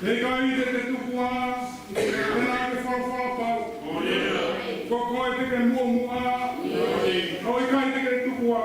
E kai te tukua, te nā te whawhawapau. Koko e te ke muamua, o i kai te ke tukua.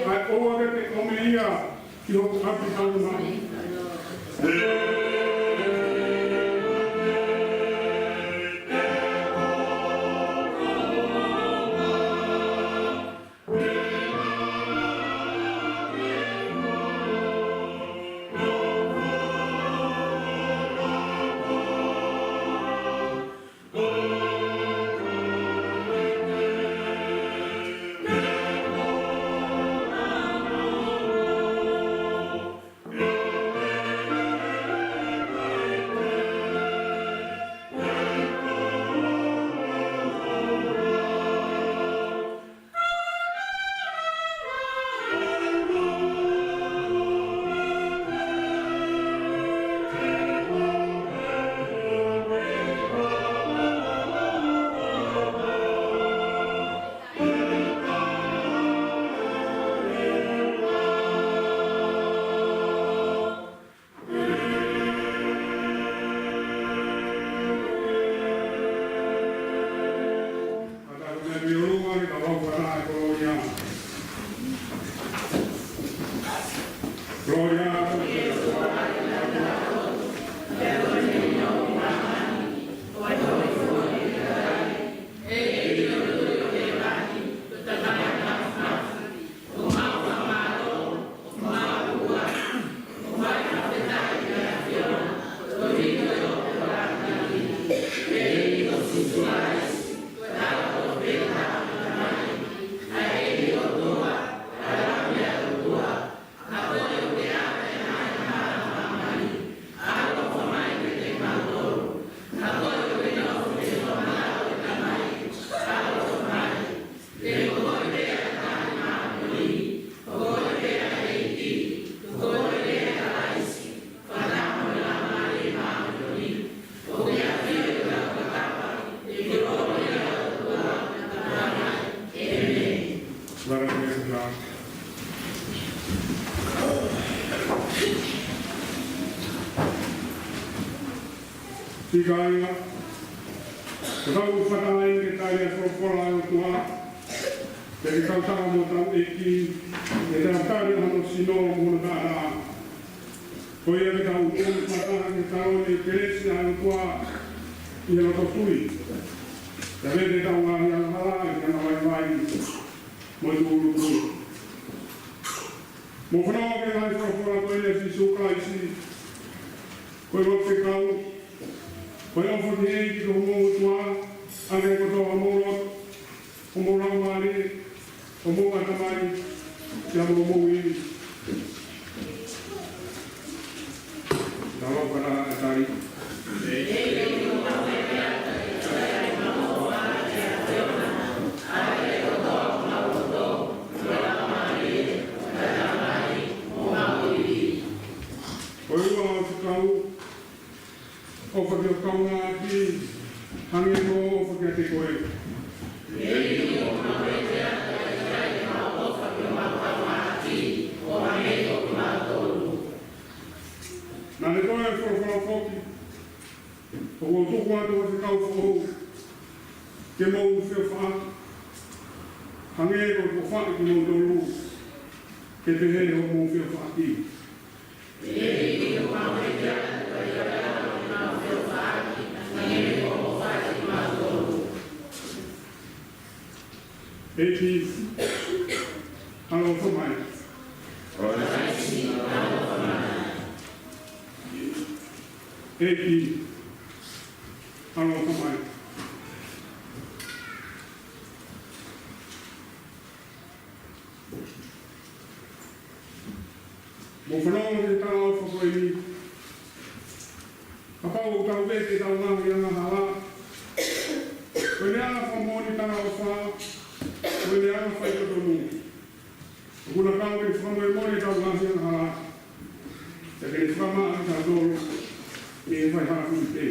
Ai oa ke te kome ia, ki hoku hapi tauna. Tigaia, kau whataai ke taia whawhora o tua, te kau tanga mo tau eki, e tau tari hano sino muna tāra. Ko ia ke tau tōnu whataha ke tau e keresi hano tua, i hana tōtui. Te rete tau ngāhi hana hala, e hana vai vai, mo i tūru tūru. Mo whanau ke hai whawhora ko ia si sukaisi, ko i rote kau, Koe ofu te hei ki ko hongo tua, ane ko toa mōrot, o mō raumari, o mō matamari, kia mō mō iri. Tāwa para a tari. Koe ua o te kau, o whakeo kaunga ki hange mo o whakea te koe. Nā ne koe e whakawhara whoki, o o toko atu o te kau whakau, ke mou whio wha, hange o ko whaki ki mou tolu, ke te hei o mou whio whaki. Eti, alo whamai. Eti, alo whamai. Mo whanau te tau au whakoini. Kapau o tau vete tau ngahi ana hala. Koe ne ana whamoni tana o wha. Koe ne ana whai katonu. Kuna kau ke whamoi mori tau ngahi ana hala. Te kei whama ana tau doro. E whai hala kuni te.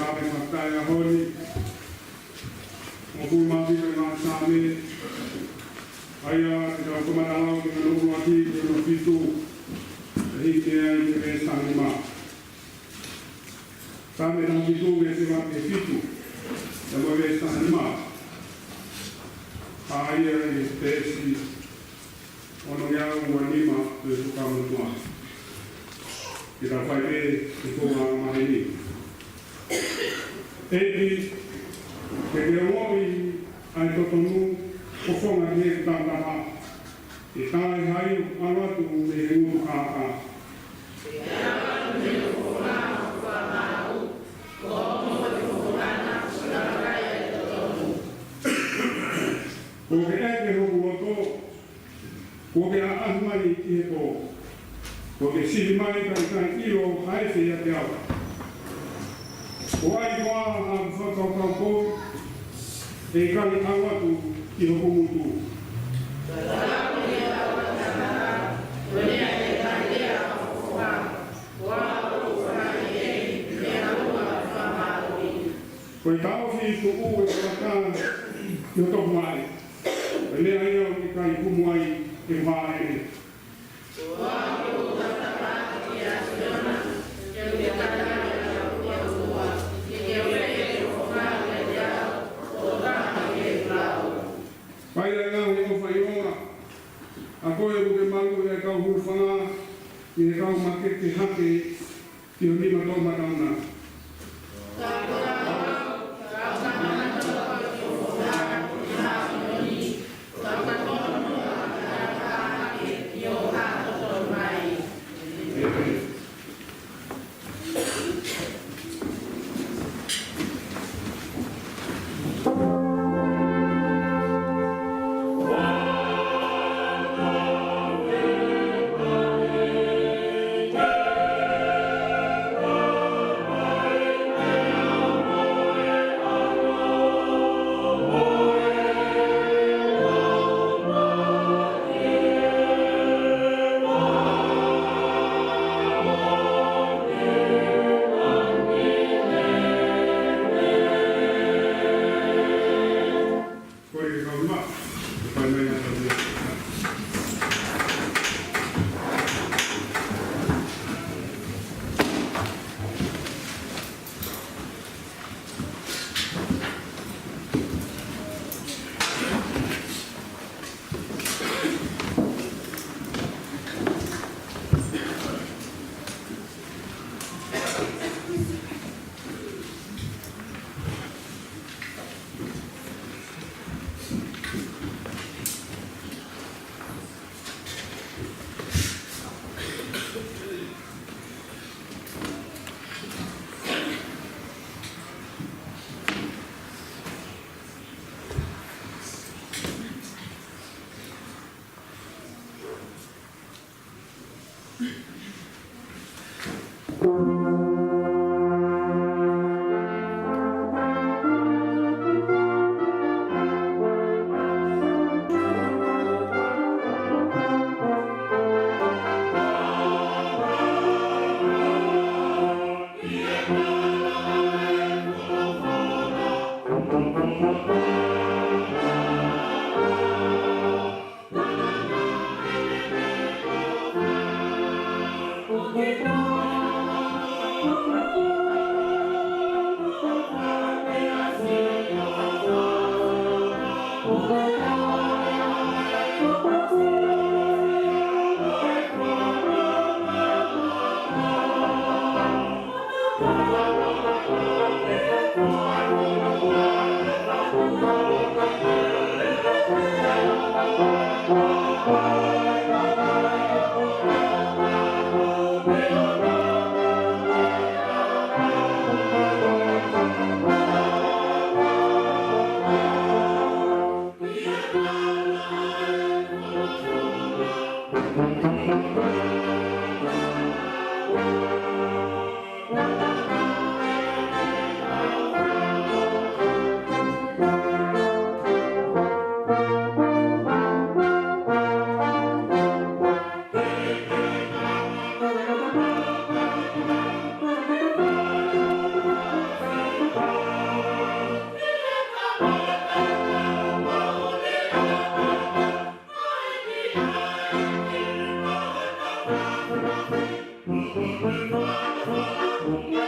sabe matai a honi. O pulma vive na sabe. Aya te o komaralau ki no ua ki no fitu. Hiki ai te me sanima. Sabe na fitu me se wa te fitu. Te mo me sanima. Aya e te si. Ono ia ua nima te sukamutua. Kita fai e te konga mahini. Eiti, ke te omoi ai totonu kofonga ki e tātara. E tāi hai alatu me he uru kāka. E alatu me kofonga o whamau, ko omo te kofongana o narakai ai totonu. Ko ke eke hoku oto, ko ke a ahmai ki he ko. Ko ke siri mai kai iro haefe ia te awa. O ai koa a whakau kou, e kai awatu ki hoku mutu. Tālaku ni awa tātara, whenea e kai ea a whokoha, wā o whanai e, mea rua whamarui. Ko e tauwhi ko u e waka ki hoku mai, whenea ia o ki kai kumuai e whaere. Wā o tātara ki a siona, ke ue tātara. Pai rai ngā hui o whai ora, a koe o ke mangu e kau hurwhanga, i e kau makete hake ki o nima tō matauna. Thank